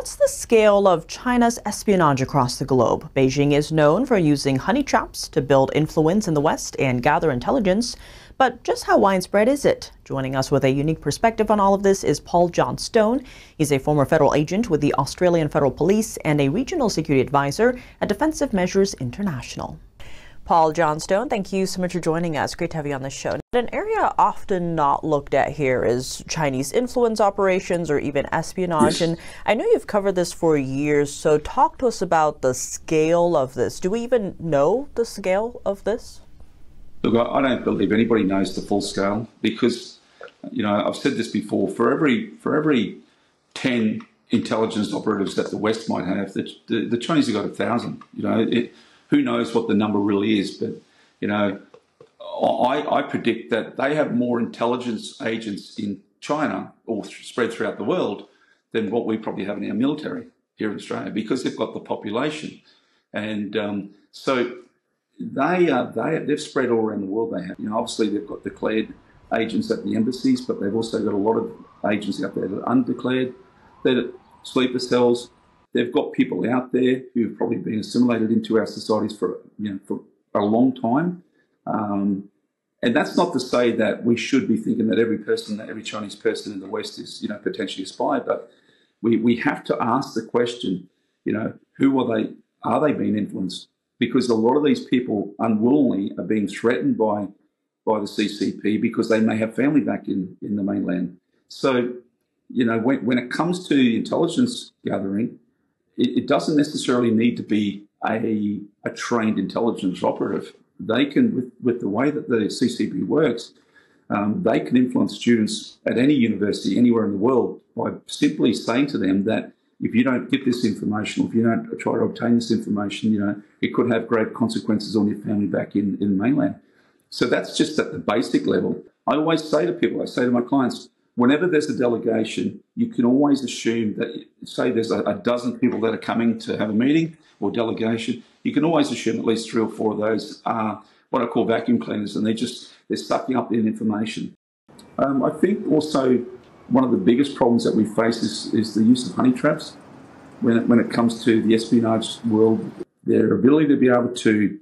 what's the scale of China's espionage across the globe? Beijing is known for using honey traps to build influence in the West and gather intelligence. But just how widespread is it? Joining us with a unique perspective on all of this is Paul Jonston. He's a former federal agent with the Australian Federal Police and a regional security advisor at Defensive Measures International. Paul Jonston, thank you so much for joining us. Great to have you on the show. An area often not looked at here is Chinese influence operations or even espionage. Yes. And I know you've covered this for years, so talk to us about the scale of this. Do we even know the scale of this? Look, I don't believe anybody knows the full scale because, you know, I've said this before, for every 10 intelligence operatives that the West might have, the Chinese have got 1,000. You know, who knows what the number really is, but, you know, I predict that they have more intelligence agents in China or spread throughout the world than what we probably have in our military here in Australia because they've got the population. And so they've spread all around the world. They have, you know, obviously they've got declared agents at the embassies, but they've also got a lot of agents out there that are undeclared. They're sleeper cells. They've got people out there who have probably been assimilated into our societies for, you know, for a long time. And that's not to say that we should be thinking that every Chinese person in the West is, you know, potentially a spy, but we have to ask the question, you know, who are they? Are they being influenced? Because a lot of these people unwillingly are being threatened by the CCP because they may have family back in the mainland. So, you know, when it comes to intelligence gathering, it doesn't necessarily need to be a trained intelligence operative. They can, with the way that the CCP works, they can influence students at any university anywhere in the world by simply saying to them that if you don't get this information, or if you don't try to obtain this information, you know, it could have grave consequences on your family back in the mainland. So that's just at the basic level. I always say to people, I say to my clients, whenever there's a delegation, you can always assume that, say there's a dozen people that are coming to have a meeting or delegation, you can always assume at least 3 or 4 of those are what I call vacuum cleaners, and they're sucking up the information. I think also one of the biggest problems that we face is the use of honey traps. When it comes to the espionage world, their ability to be able to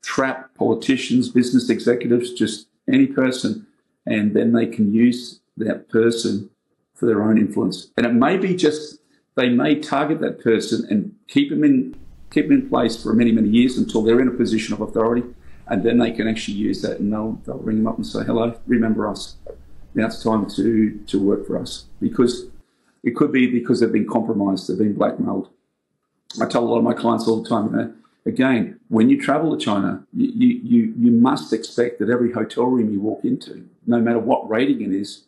trap politicians, business executives, just any person, and then they can use that person for their own influence. And it may be just, they may target that person and keep them in place for many, many years until they're in a position of authority, and then they can actually use that and they'll ring them up and say, hello, remember us. Now it's time to work for us. Because it could be because they've been compromised, they've been blackmailed. I tell a lot of my clients all the time, you know, again, when you travel to China, you must expect that every hotel room you walk into, no matter what rating it is,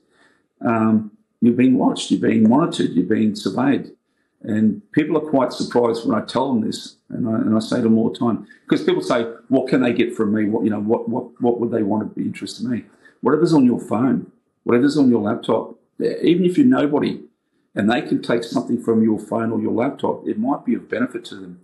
you're being watched, you're being monitored, you're being surveyed. And people are quite surprised when I tell them this, and I say to them all the time, because people say, what can they get from me? What would they want to be interested in me? Whatever's on your phone, whatever's on your laptop, even if you're nobody, and they can take something from your phone or your laptop, it might be of benefit to them.